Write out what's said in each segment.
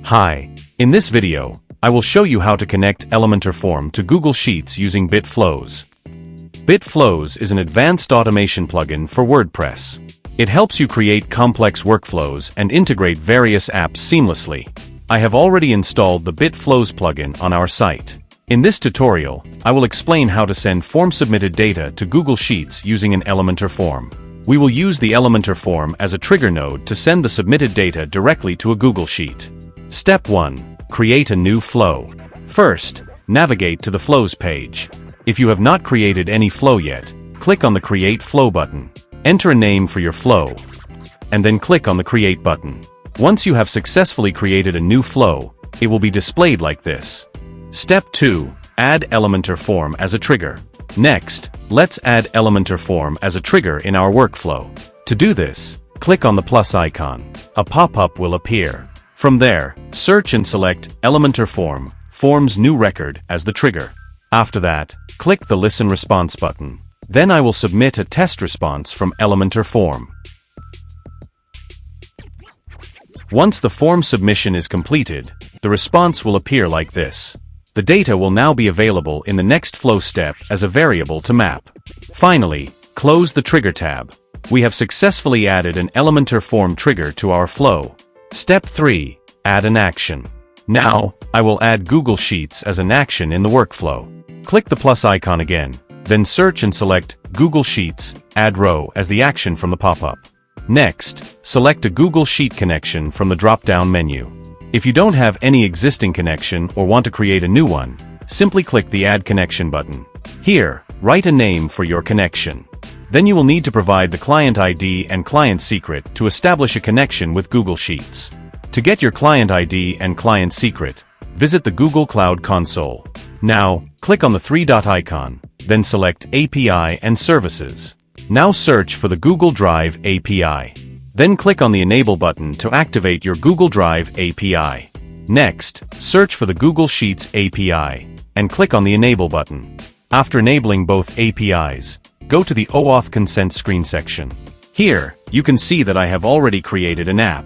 Hi, in this video, I will show you how to connect Elementor Form to Google Sheets using BitFlows. BitFlows is an advanced automation plugin for WordPress. It helps you create complex workflows and integrate various apps seamlessly. I have already installed the BitFlows plugin on our site. In this tutorial, I will explain how to send form-submitted data to Google Sheets using an Elementor Form. We will use the Elementor Form as a trigger node to send the submitted data directly to a Google Sheet. Step 1. Create a new flow. First, navigate to the Flows page. If you have not created any flow yet, click on the Create Flow button. Enter a name for your flow, and then click on the Create button. Once you have successfully created a new flow, it will be displayed like this. Step 2. Add Elementor Form as a trigger. Next, let's add Elementor Form as a trigger in our workflow. To do this, click on the plus icon. A pop-up will appear. From there, search and select Elementor Form, Form's new record as the trigger. After that, click the Listen Response button. Then I will submit a test response from Elementor Form. Once the form submission is completed, the response will appear like this. The data will now be available in the next flow step as a variable to map. Finally, close the Trigger tab. We have successfully added an Elementor Form trigger to our flow. Step 3. Add an action. Now, I will add Google Sheets as an action in the workflow. Click the plus icon again, then search and select Google Sheets, Add Row as the action from the pop-up. Next, select a Google Sheet connection from the drop-down menu. If you don't have any existing connection or want to create a new one, simply click the Add Connection button. Here, write a name for your connection. Then you will need to provide the client ID and client secret to establish a connection with Google Sheets. To get your client ID and client secret, visit the Google Cloud Console. Now, click on the three-dot icon, then select API and Services. Now search for the Google Drive API. Then click on the Enable button to activate your Google Drive API. Next, search for the Google Sheets API, and click on the Enable button. After enabling both APIs, go to the OAuth consent screen section. Here, you can see that I have already created an app.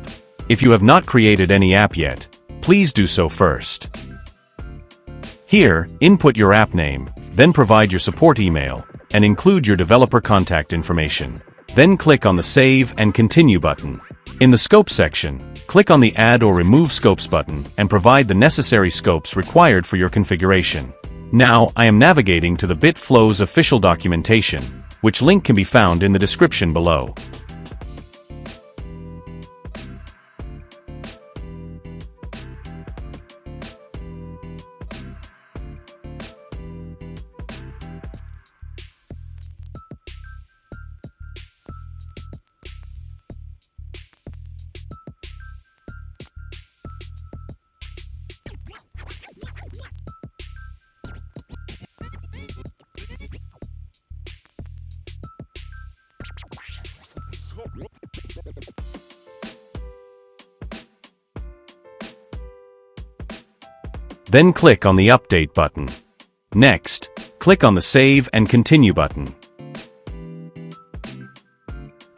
If you have not created any app yet, please do so first. Here, input your app name, then provide your support email, and include your developer contact information. Then click on the Save and Continue button. In the Scope section, click on the Add or Remove Scopes button and provide the necessary scopes required for your configuration. Now, I am navigating to the BitFlows official documentation, which link can be found in the description below. Then click on the Update button. Next, click on the Save and Continue button.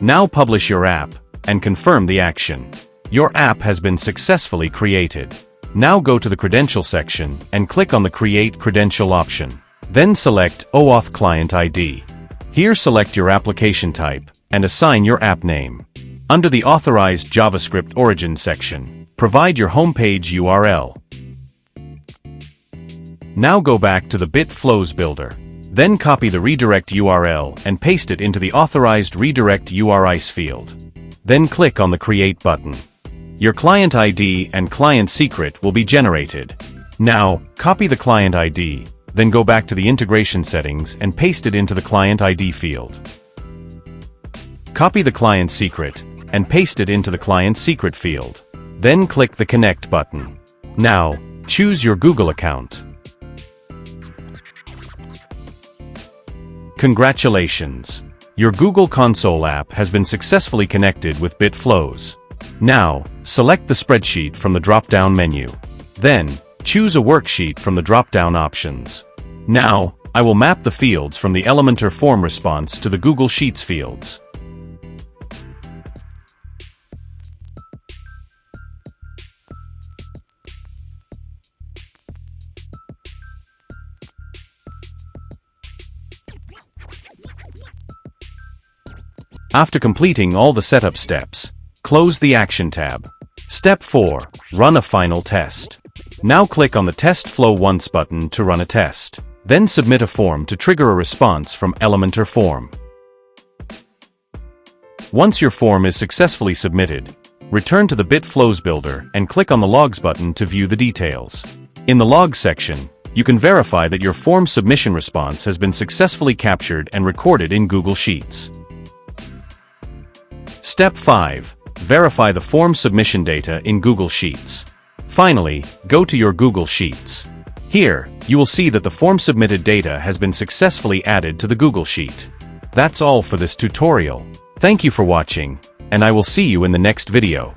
Now publish your app, and confirm the action. Your app has been successfully created. Now go to the Credential section and click on the Create Credential option. Then select OAuth Client ID. Here select your application type, and assign your app name. Under the Authorized JavaScript Origin section, provide your homepage URL. Now go back to the BitFlows builder. Then copy the redirect URL and paste it into the Authorized Redirect URIs field. Then click on the Create button. Your client ID and client secret will be generated. Now, copy the client ID, then go back to the integration settings and paste it into the client ID field. Copy the client secret and paste it into the client secret field. Then click the Connect button. Now, choose your Google account. Congratulations! Your Google Console app has been successfully connected with BitFlows. Now, select the spreadsheet from the drop-down menu. Then, choose a worksheet from the drop-down options. Now, I will map the fields from the Elementor Form response to the Google Sheets fields. After completing all the setup steps, close the Action tab. Step 4. Run a final test. Now click on the Test Flow Once button to run a test. Then submit a form to trigger a response from Elementor Form. Once your form is successfully submitted, return to the Bitflows Builder and click on the Logs button to view the details. In the Logs section, you can verify that your form submission response has been successfully captured and recorded in Google Sheets. Step 5. Verify the form submission data in Google Sheets. Finally, go to your Google Sheets. Here, you will see that the form submitted data has been successfully added to the Google Sheet. That's all for this tutorial. Thank you for watching, and I will see you in the next video.